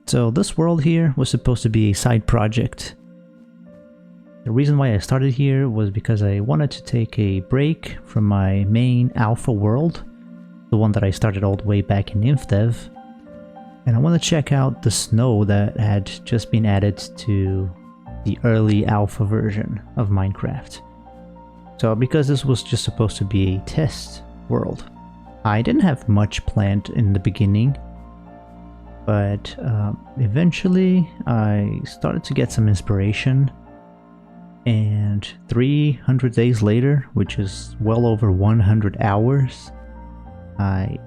So this world here was supposed to be a side project. The reason why I started here was because I wanted to take a break from my main alpha world, the one that I started all the way back in InfDev, and I want to check out the snow that had just been added to the early alpha version of Minecraft. So because this was just supposed to be a test world, I didn't have much planned in the beginning, but eventually I started to get some inspiration, and 300 days later, which is well over 100 hours, I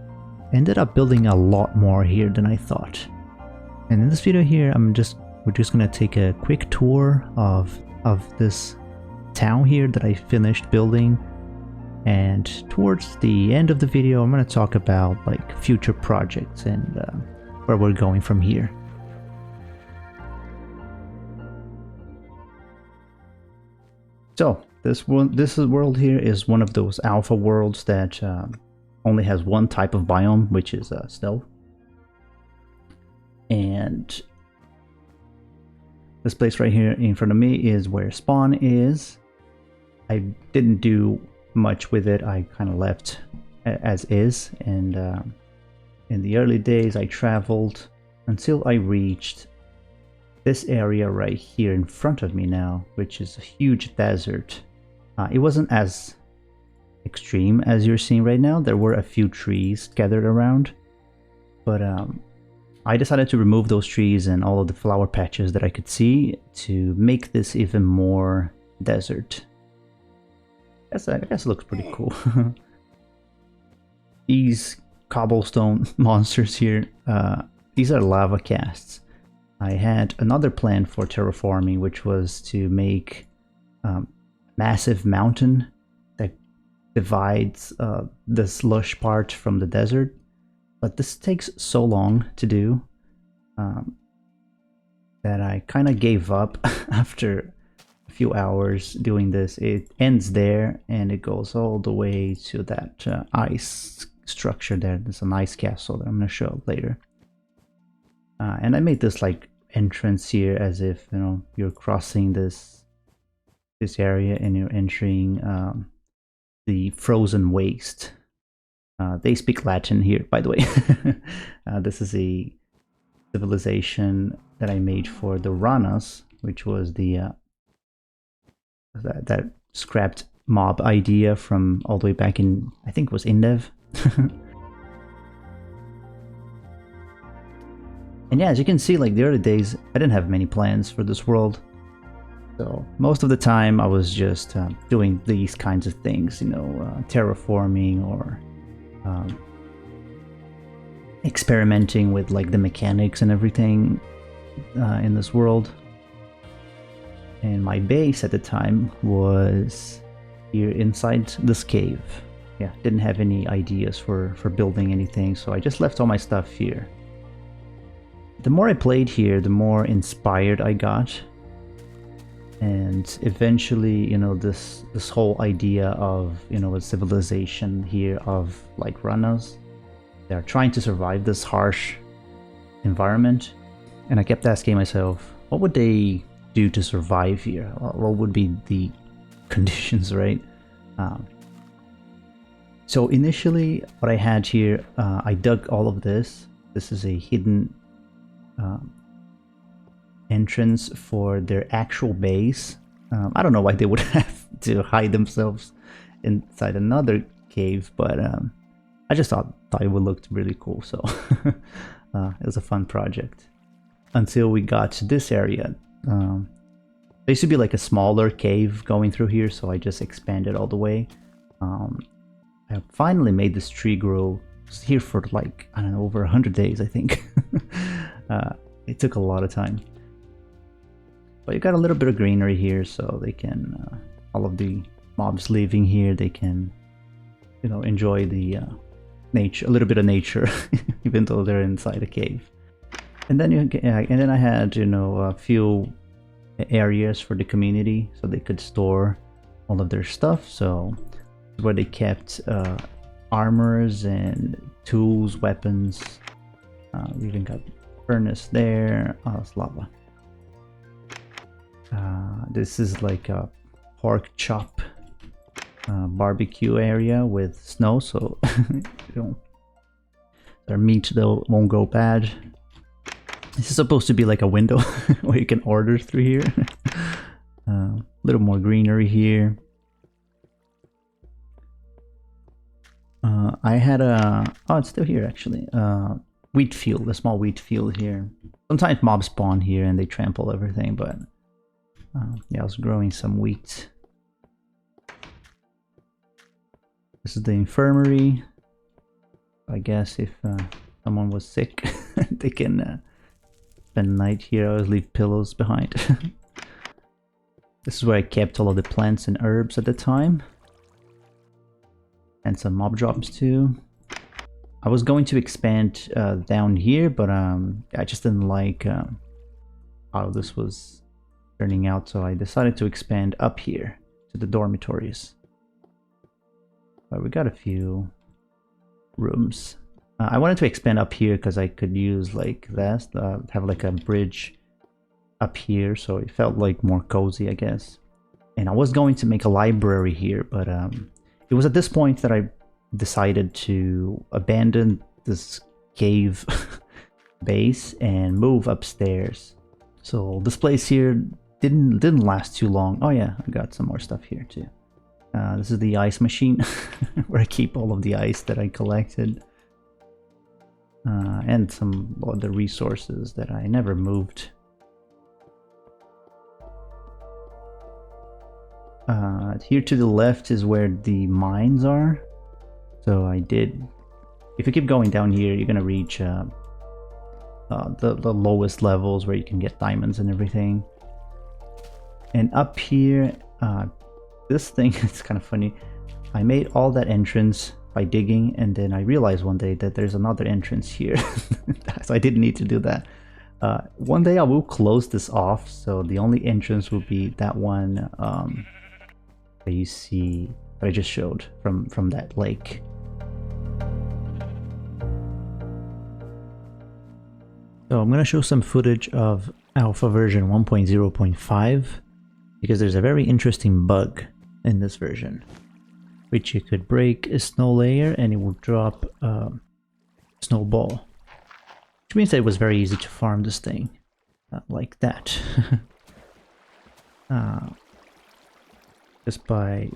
ended up building a lot more here than I thought. And in this video here, we're just gonna take a quick tour of this town here that I finished building, and towards the end of the video I'm gonna talk about like future projects and where we're going from here. So this world here is one of those alpha worlds that only has one type of biome, which is snow. And this place right here in front of me is where spawn is. I didn't do much with it. I kind of left as is, and in the early days I traveled until I reached this area right here in front of me now, which is a huge desert. It wasn't as extreme as you're seeing right now. There were a few trees gathered around, but I decided to remove those trees and all of the flower patches that I could see to make this even more desert. I guess it looks pretty cool. These cobblestone monsters here, these are lava casts. I had another plan for terraforming, which was to make a massive mountain that divides this lush part from the desert, but this takes so long to do that I kind of gave up after a few hours doing this. It ends there and it goes all the way to that ice structure there. There's an ice castle that I'm going to show later. And I made this like entrance here as if, you know, you're crossing this area and you're entering the frozen waste. They speak Latin here, by the way. This is a civilization that I made for the Ranas, which was the that scrapped mob idea from all the way back in, I think it was InDev. And yeah, as you can see, like the early days, I didn't have many plans for this world. So most of the time I was just doing these kinds of things, you know, terraforming or experimenting with like the mechanics and everything in this world. And my base at the time was here inside this cave. Yeah, didn't have any ideas for building anything, so I just left all my stuff here. The more I played here, the more inspired I got, and eventually, you know, this whole idea of, you know, a civilization here of like Ranas, they're trying to survive this harsh environment, and I kept asking myself, what would they do to survive here? What would be the conditions, right? So initially, what I had here, I dug all of this. This is a hidden entrance for their actual base. I don't know why they would have to hide themselves inside another cave, but I just thought it would look really cool, so it was a fun project. Until we got to this area. There used to be like a smaller cave going through here, so I just expanded all the way. I finally made this tree grow. It was here for like, I don't know, over 100 days, I think. It took a lot of time. But you got a little bit of greenery here, so they can, all of the mobs living here, they can, you know, enjoy the nature, a little bit of nature, even though they're inside a cave. And then I had, you know, a few areas for the community, so they could store all of their stuff. So where they kept armors and tools, weapons. We even got Furnace there. Oh, it's lava. This is like a pork chop barbecue area with snow, so you know, their meat though won't go bad. This is supposed to be like a window where you can order through here. A little more greenery here. I had a... oh, it's still here actually. Wheat field, a small wheat field here. Sometimes mobs spawn here and they trample everything, but yeah, I was growing some wheat. This is the infirmary. I guess if someone was sick, they can spend the night here. I always leave pillows behind. This is where I kept all of the plants and herbs at the time. And some mob drops too. I was going to expand down here, but I just didn't like how this was turning out, so I decided to expand up here to the dormitories. But we got a few rooms. I wanted to expand up here because I could use like this, have like a bridge up here, so it felt like more cozy, I guess. And I was going to make a library here, but it was at this point that I decided to abandon this cave base and move upstairs. So this place here didn't last too long. Oh yeah, I got some more stuff here too. This is the ice machine where I keep all of the ice that I collected. And some other resources that I never moved. Here to the left is where the mines are. So I did... if you keep going down here, you're gonna reach the lowest levels where you can get diamonds and everything. And up here, this thing, it's kind of funny. I made all that entrance by digging, and then I realized one day that there's another entrance here. So I didn't need to do that. One day I will close this off, so the only entrance will be that one that you see that I just showed from that lake. So I'm going to show some footage of alpha version 1.0.5 because there's a very interesting bug in this version, which you could break a snow layer and it will drop a snowball, which means that it was very easy to farm this thing like that. Just by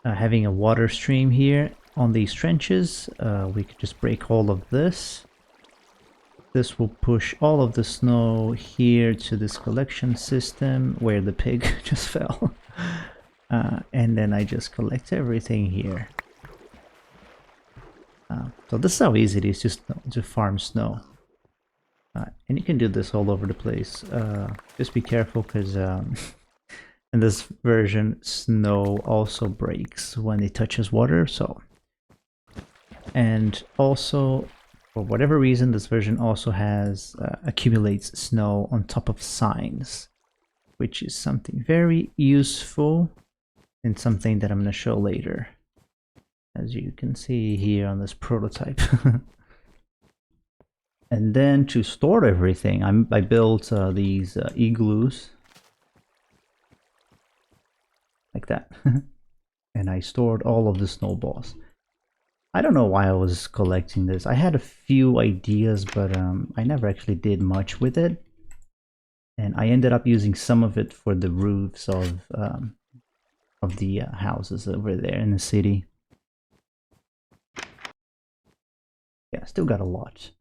having a water stream here on these trenches, we could just break all of this. This will push all of the snow here to this collection system where the pig just fell. And then I just collect everything here. So this is how easy it is just to farm snow. And you can do this all over the place. Just be careful because in this version snow also breaks when it touches water. So, and also for whatever reason this version also has accumulates snow on top of signs, which is something very useful and something that I'm going to show later, as you can see here on this prototype. And then to store everything, I built these igloos like that. And I stored all of the snowballs. I don't know why I was collecting this. I had a few ideas, but I never actually did much with it. And I ended up using some of it for the roofs of the houses over there in the city. Yeah, still got a lot.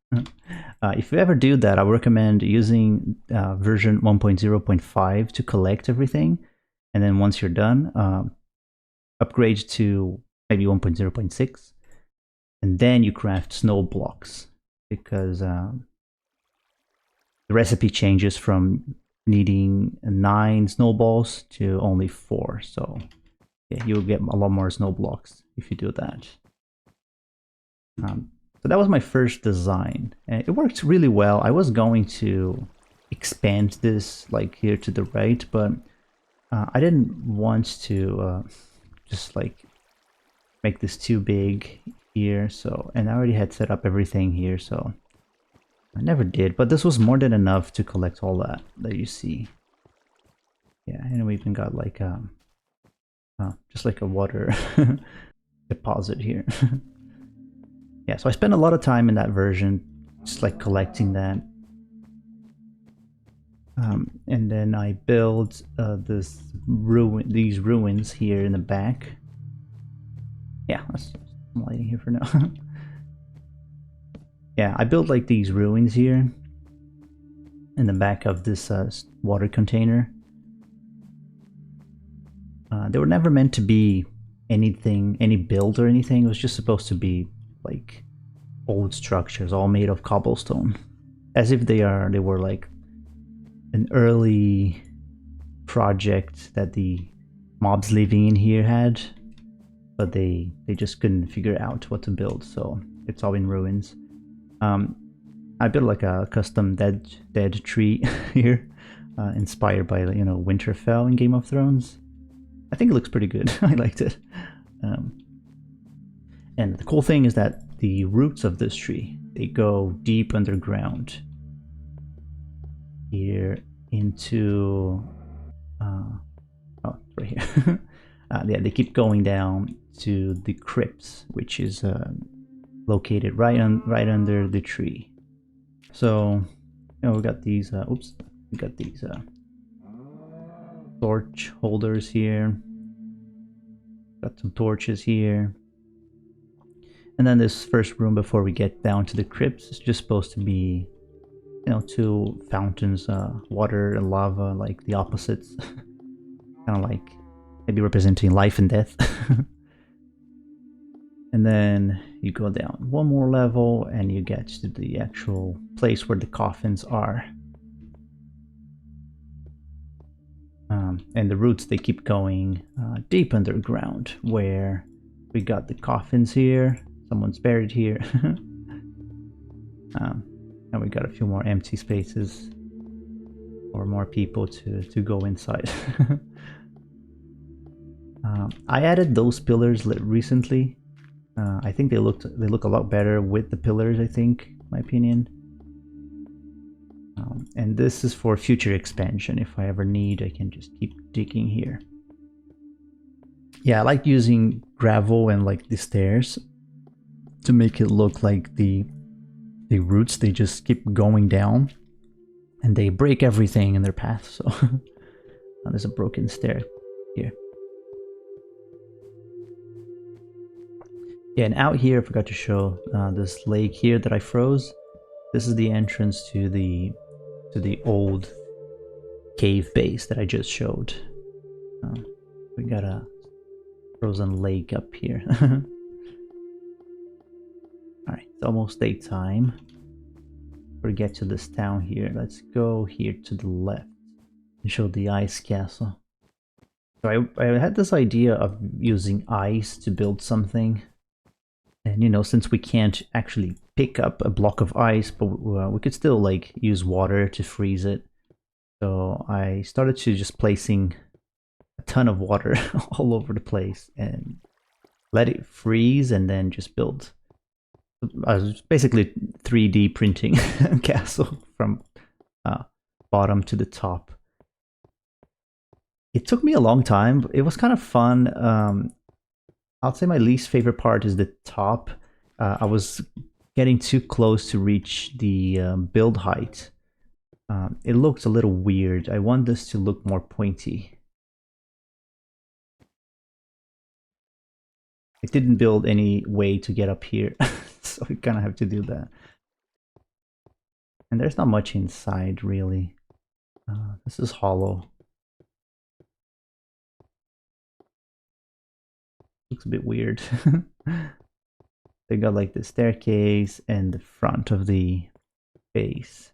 If you ever do that, I would recommend using version 1.0.5 to collect everything. And then once you're done, upgrade to maybe 1.0.6. And then you craft snow blocks, because the recipe changes from needing 9 snowballs to only 4. So yeah, you'll get a lot more snow blocks if you do that. So that was my first design, and it worked really well. I was going to expand this like here to the right, but I didn't want to just like make this too big here. So, and I already had set up everything here, so I never did, but this was more than enough to collect all that you see. Yeah, and we even got like just like a water deposit here. Yeah, so I spent a lot of time in that version, just like collecting that. And then I built these ruins here in the back. Yeah, that's some lighting here for now. Yeah, I built like these ruins here in the back of this water container. They were never meant to be anything, any build or anything. It was just supposed to be like old structures, all made of cobblestone, as if they were like an early project that the mobs living in here had, but they just couldn't figure out what to build, so it's all in ruins. I built like a custom dead tree here, inspired by Winterfell in Game of Thrones. I think it looks pretty good. I liked it. And the cool thing is that the roots of this tree, they go deep underground here into oh, right here. Yeah, they keep going down to the crypts, which is located right under the tree. So, we got these. Oops, we got these torch holders here. Got some torches here. And then this first room before we get down to the crypts is just supposed to be, two fountains, water and lava, like the opposites. Kind of like maybe representing life and death. And then you go down one more level and you get to the actual place where the coffins are. And the roots, they keep going deep underground, where we got the coffins here. Someone's buried here. And we got a few more empty spaces for more people to go inside. I added those pillars recently. I think they look a lot better with the pillars, I think, in my opinion. And this is for future expansion. If I ever need, I can just keep digging here. Yeah, I like using gravel and like the stairs to make it look like the roots, they just keep going down and they break everything in their path. So there's a broken stair here. Yeah, and out here I forgot to show this lake here that I froze. This is the entrance to the old cave base that I just showed. We got a frozen lake up here. Alright, it's almost daytime. We get to this town here. Let's go here to the left and show the ice castle. So I had this idea of using ice to build something. And since we can't actually pick up a block of ice, but we could still like use water to freeze it. So I started to just placing a ton of water all over the place and let it freeze and then just build. I was basically 3D printing a castle from bottom to the top. It took me a long time, but it was kind of fun. I'll say my least favorite part is the top. I was getting too close to reach the build height. It looks a little weird. I want this to look more pointy. I didn't build any way to get up here, so we kind of have to do that. And there's not much inside, really. This is hollow. Looks a bit weird. They got like the staircase and the front of the base.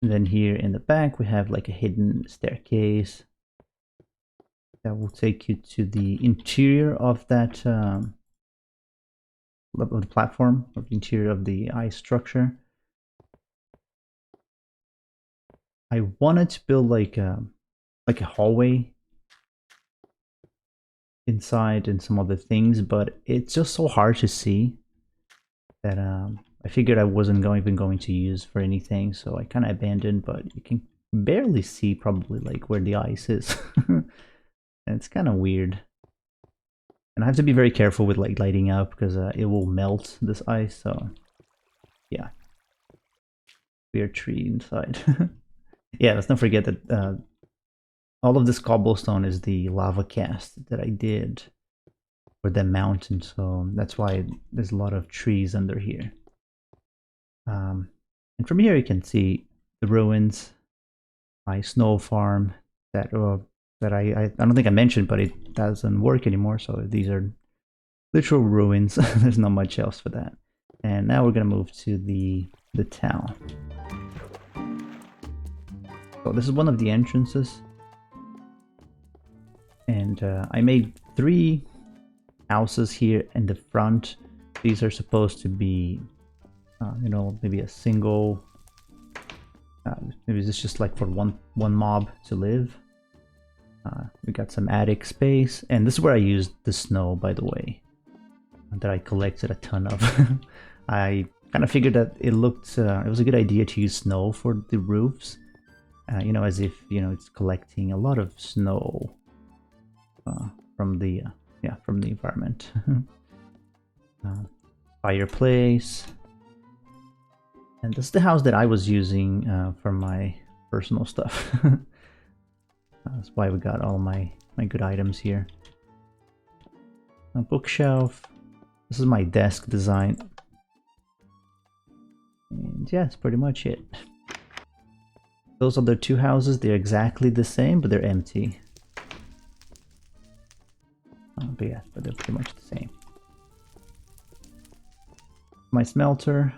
And then here in the back we have like a hidden staircase that will take you to the interior of that of the platform, of the interior of the ice structure. I wanted to build like a hallway inside and some other things, but it's just so hard to see that I figured I wasn't even going to use for anything, so I kind of abandoned. But you can barely see probably like where the ice is. And it's kind of weird. And I have to be very careful with like lighting up because it will melt this ice. So yeah, weird tree inside. Yeah, let's not forget that all of this cobblestone is the lava cast that I did for the mountain. So that's why there's a lot of trees under here. And from here you can see the ruins, my snow farm that I don't think I mentioned, but it doesn't work anymore. So these are literal ruins. There's not much else for that. And now we're gonna move to the town. So this is one of the entrances, and I made 3 houses here in the front. These are supposed to be, you know, maybe a single. Maybe this is just like for one mob to live. We got some attic space, and this is where I used the snow, by the way, that I collected a ton of. I kind of figured that it looked, it was a good idea to use snow for the roofs, you know, as if, you know, it's collecting a lot of snow from the environment. Fireplace, and this is the house that I was using for my personal stuff. That's why we got all my good items here. A bookshelf. This is my desk design. And yeah, that's pretty much it. Those other 2 houses, they're exactly the same, but they're empty. But yeah, but they're pretty much the same. My smelter.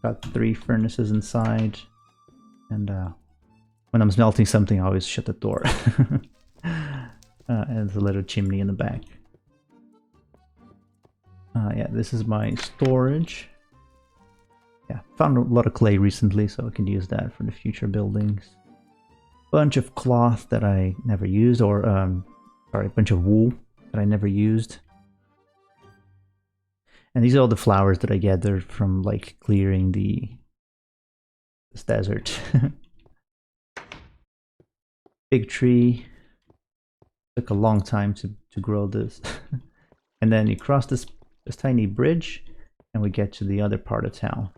Got 3 furnaces inside. And when I'm smelting something, I always shut the door. And there's a little chimney in the back. Yeah, this is my storage. Yeah, found a lot of clay recently, so I can use that for the future buildings. Bunch of cloth that I never used, or sorry, a bunch of wool that I never used. And these are all the flowers that I gathered from like clearing this desert. Big tree. Took a long time to grow this. And then you cross this tiny bridge and we get to the other part of town.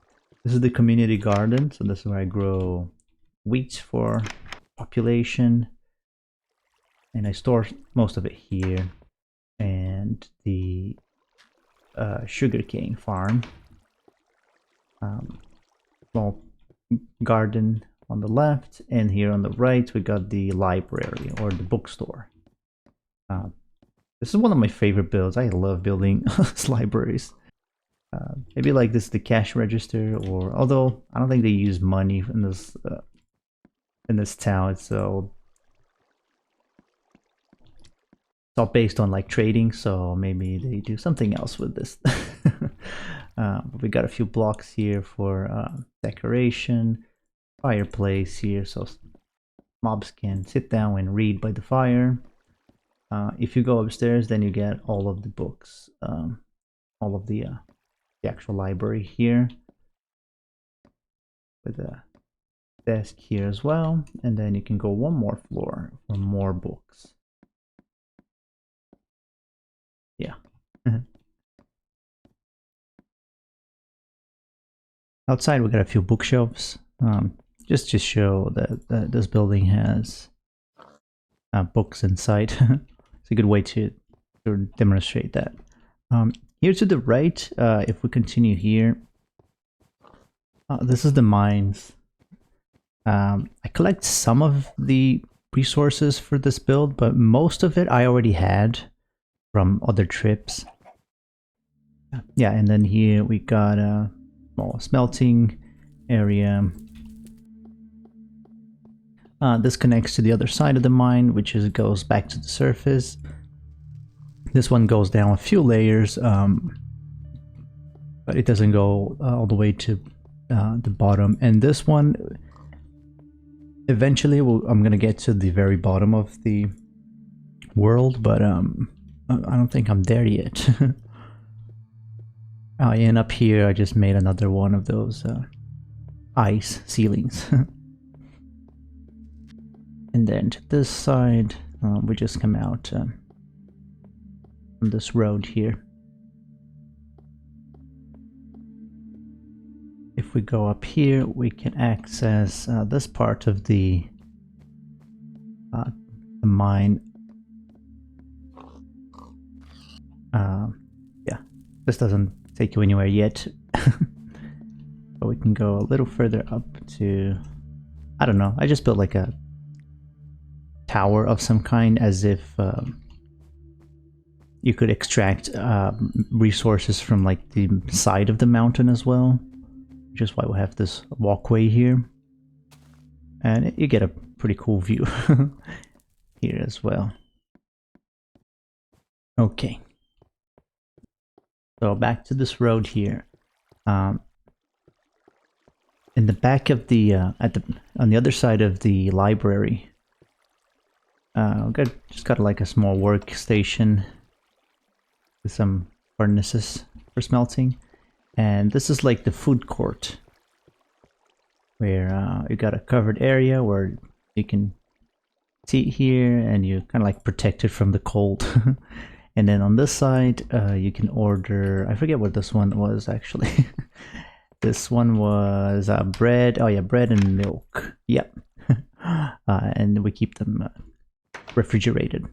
This is the community garden, so this is where I grow wheat for population. And I store most of it here. And the sugarcane farm. Small garden on the left, and here on the right we got the library or the bookstore. This is one of my favorite builds. I love building libraries. Maybe like this, the cash register, or although I don't think they use money in this town. It's all based on like trading, so maybe they do something else with this. But we got a few blocks here for decoration, fireplace here, so mobs can sit down and read by the fire. If you go upstairs, then you get all of the books, all of the actual library here, with a desk here as well, and then you can go one more floor for more books. Yeah. Outside we got a few bookshelves, just to show that this building has books inside. It's a good way to demonstrate that. Here to the right, if we continue here, this is the mines. I collect some of the resources for this build, but most of it I already had from other trips. Yeah, and then here we got a small smelting area. This connects to the other side of the mine, which goes back to the surface. This one goes down a few layers, but it doesn't go all the way to the bottom. And this one, eventually I'm gonna get to the very bottom of the world, but I don't think I'm there yet. Oh, and up here I just made another one of those ice ceilings. And then to this side, we just come out from this road here. If we go up here, we can access this part of the mine. Yeah, this doesn't take you anywhere yet. But we can go a little further up to... I don't know, I just built like a tower of some kind, as if you could extract resources from like the side of the mountain as well. Which is why we have this walkway here. And you get a pretty cool view here as well. Okay. So back to this road here. In the back of the on the other side of the library, just got like a small workstation with some furnaces for smelting, and this is like the food court, where you got a covered area where you can sit here and you're kind of like protected from the cold. And then on this side, you can order, I forget what this one was actually. This one was bread. Oh yeah, bread and milk. Yep. And we keep them refrigerated.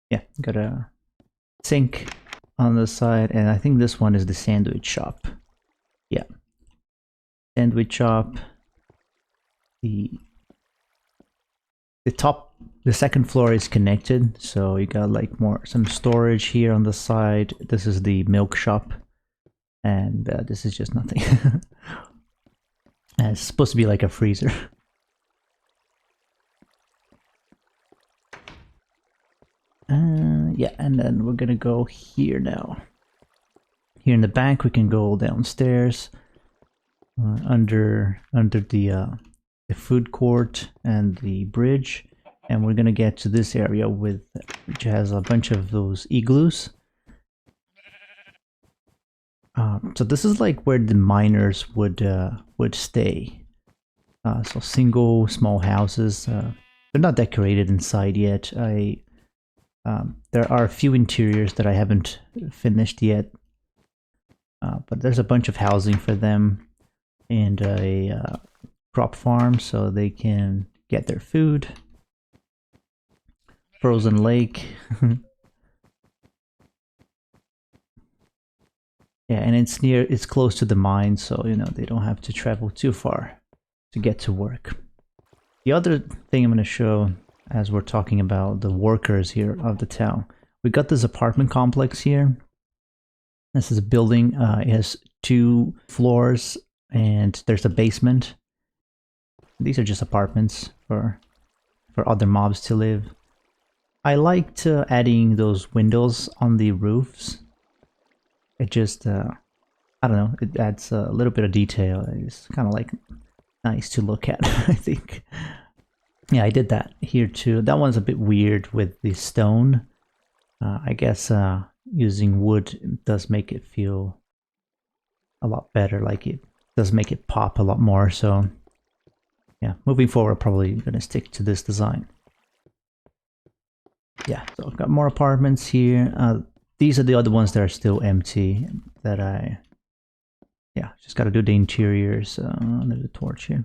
Yeah, got a sink on the side, and I think this one is the sandwich shop. Yeah. Sandwich shop. The second floor is connected, so you got like some storage here on the side. This is the milk shop, and this is just nothing. And it's supposed to be like a freezer. Yeah, and then we're gonna go here now. Here in the back, we can go downstairs under the food court and the bridge, and we're gonna get to this area which has a bunch of those igloos. So this is like where the miners would stay. So single small houses. They're not decorated inside yet. There are a few interiors that I haven't finished yet, but there's a bunch of housing for them and a crop farm so they can get their food. Frozen lake. Yeah, and it's close to the mine, so you know they don't have to travel too far to get to work. The other thing I'm going to show, as we're talking about the workers here of the town, we got this apartment complex here. This is a building. It has 2 floors and there's a basement. These are just apartments for other mobs to live. I liked adding those windows on the roofs. It just, I don't know, it adds a little bit of detail. It's kind of like nice to look at, I think. Yeah, I did that here too. That one's a bit weird with the stone. I guess using wood does make it feel a lot better, like it does make it pop a lot more. So yeah, moving forward, I'm probably going to stick to this design. Yeah, so I've got more apartments here. These are the other ones that are still empty that yeah, just got to do the interiors under the torch here.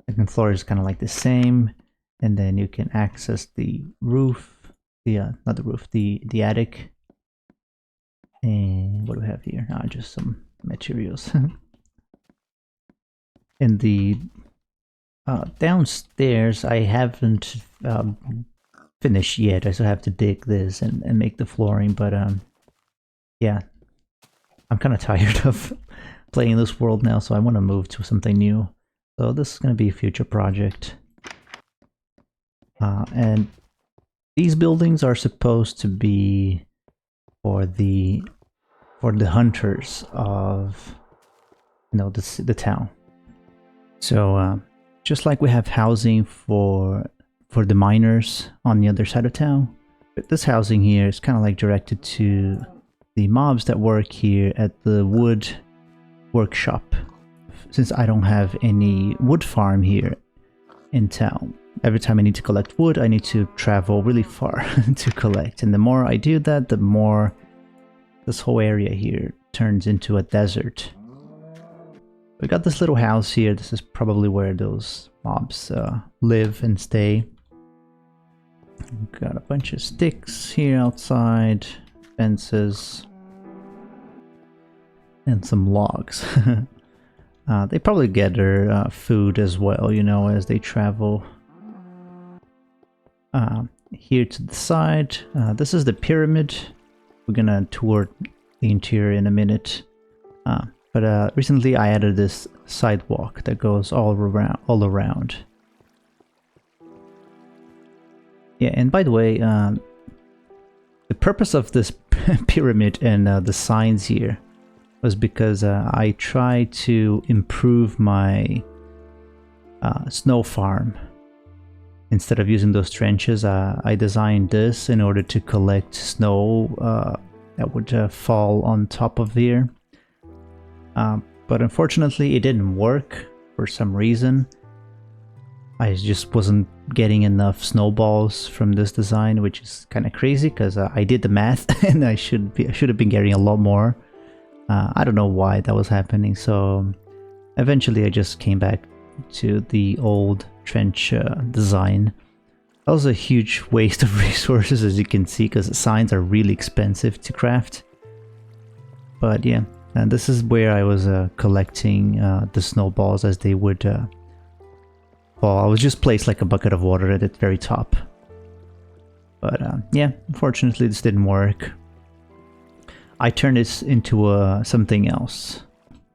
Second floor is kind of like the same, and then you can access the roof, not the roof, the attic. And what do we have here? Just some materials. In the downstairs, I haven't finished yet. I still have to dig this and make the flooring, but yeah, I'm kind of tired of playing this world now, so I want to move to something new. So this is going to be a future project. And these buildings are supposed to be for the hunters of, you know, the town. So Just like we have housing for the miners on the other side of town, but this housing here is kind of like directed to the mobs that work here at the wood workshop. Since I don't have any wood farm here in town, every time I need to collect wood, I need to travel really far to collect. And the more I do that, the more this whole area here turns into a desert. We got this little house here. This is probably where those mobs live and stay. Got a bunch of sticks here outside, fences, and some logs. They probably gather food as well, you know, as they travel. Here to the side, this is the pyramid. We're gonna tour the interior in a minute. But recently I added this sidewalk that goes all around. Yeah, and by the way, the purpose of this pyramid and the signs here was because I tried to improve my snow farm. Instead of using those trenches, I designed this in order to collect snow that would fall on top of here. But unfortunately, it didn't work for some reason. I just wasn't getting enough snowballs from this design, which is kind of crazy because I did the math and I should have been getting a lot more. I don't know why that was happening, so eventually I just came back to the old trench design. That was a huge waste of resources, as you can see, because the signs are really expensive to craft. But yeah, and this is where I was collecting the snowballs as they would fall. I was just placed like a bucket of water at the very top. But yeah, unfortunately this didn't work. I turned this into something else.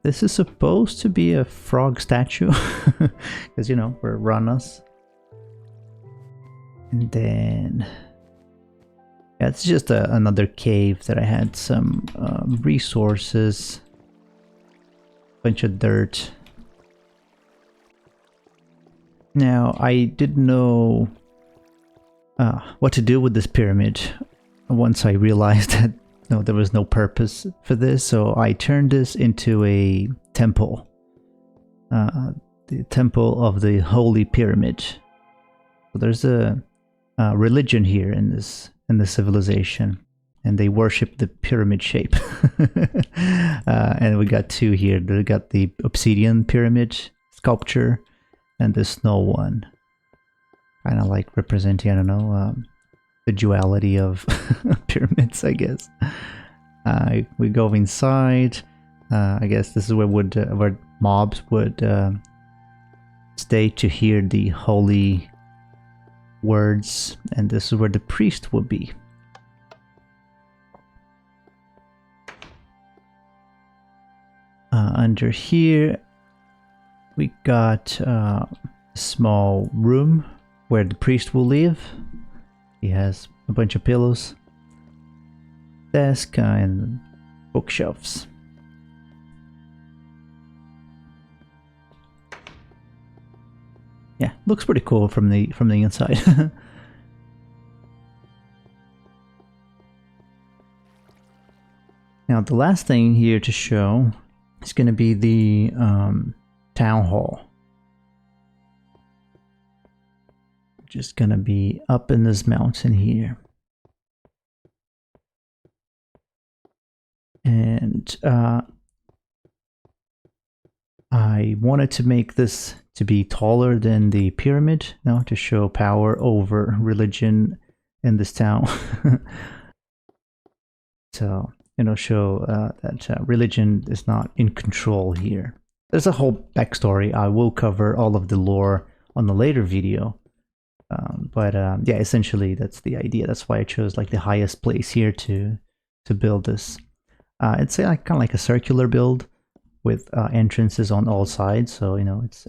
This is supposed to be a frog statue, because, you know, we're Ranas. And then, yeah, it's just another cave that I had some resources, bunch of dirt. Now, I didn't know what to do with this pyramid once I realized that no, there was no purpose for this, so I turned this into a temple. The temple of the Holy Pyramid. So there's a religion here in this civilization, and they worship the pyramid shape. And we got two here. We got the obsidian pyramid sculpture and the snow one. Kind of like representing, I don't know, the duality of pyramids, I guess. We go inside. I guess this is where mobs would stay to hear the holy words, and this is where the priest would be. Under here, we got a small room where the priest will live. He has a bunch of pillows, desk, and bookshelves. Yeah, looks pretty cool from the inside. Now, the last thing here to show is going to be the town hall. Just gonna be up in this mountain here. And I wanted to make this to be taller than the pyramid, to show power over religion in this town. So, show that religion is not in control here. There's a whole backstory. I will cover all of the lore on a later video. But yeah, essentially that's the idea. That's why I chose like the highest place here to build this. It's kind of like a circular build with entrances on all sides. So it's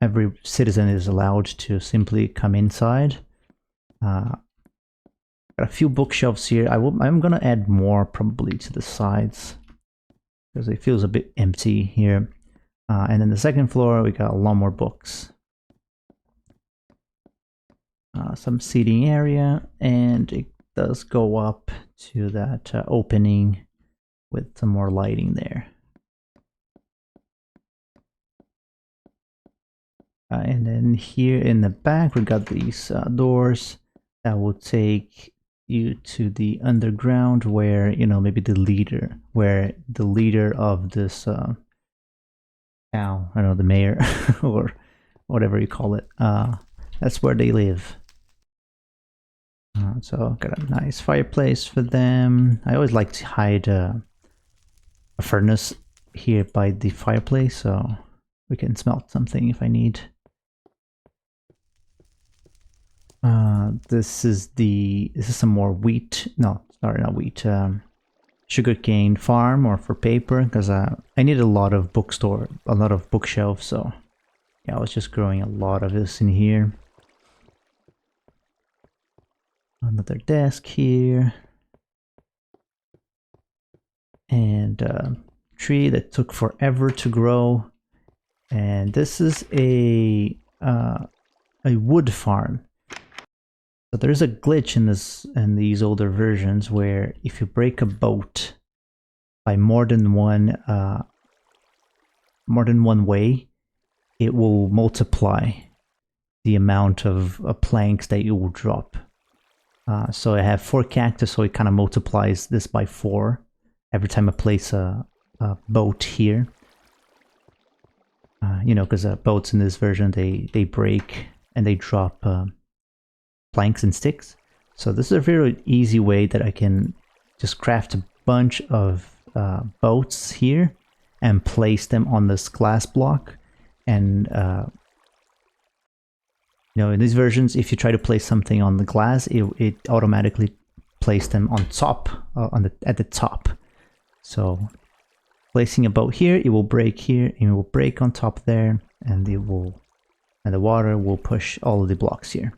every citizen is allowed to simply come inside. Got a few bookshelves here. I'm gonna add more probably to the sides because it feels a bit empty here. And then the second floor, we got a lot more books. Some seating area, and it does go up to that opening with some more lighting there. And then here in the back, we got these doors that will take you to the underground where, you know, maybe the leader of this town, I don't know, the mayor or whatever you call it, that's where they live. So got a nice fireplace for them. I always like to hide a furnace here by the fireplace so we can smelt something if I need. This is some more wheat. No, sorry, not wheat. Sugarcane farm, or for paper, because I need a lot of bookshelves. So yeah, I was just growing a lot of this in here. Another desk here, and tree that took forever to grow. And this is a wood farm. So there's a glitch in these older versions where if you break a boat by more than one way, it will multiply the amount of planks that you will drop. So I have 4 cactus, so it kind of multiplies this by 4 every time I place a boat here. You know, because boats in this version, they break and they drop planks and sticks. So this is a very easy way that I can just craft a bunch of boats here and place them on this glass block. And you know, in these versions, if you try to place something on the glass, it automatically places them on top, at the top. So placing a boat here, it will break here, and it will break on top there, and the water will push all of the blocks here.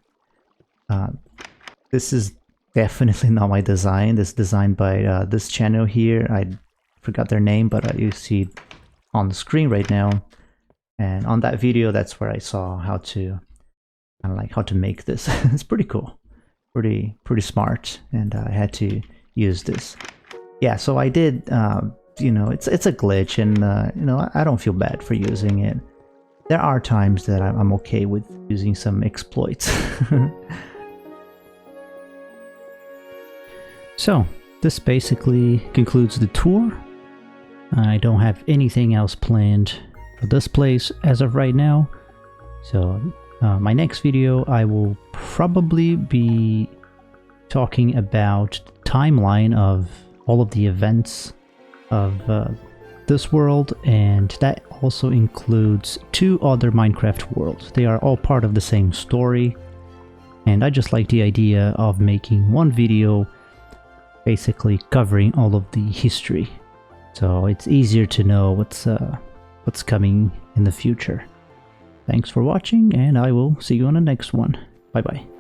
This is definitely not my design. This is designed by this channel here. I forgot their name, but you see it on the screen right now. And on that video, that's where I saw how to make this. It's pretty cool, pretty smart, and I had to use this. Yeah, so I did. You know, it's a glitch, and you know, I don't feel bad for using it. There are times that I'm okay with using some exploits. So this basically concludes the tour. I don't have anything else planned for this place as of right now. So my next video, I will probably be talking about the timeline of all of the events of this world, and that also includes 2 other Minecraft worlds. They are all part of the same story, and I just like the idea of making one video basically covering all of the history, so it's easier to know what's coming in the future. Thanks for watching, and I will see you on the next one. Bye bye.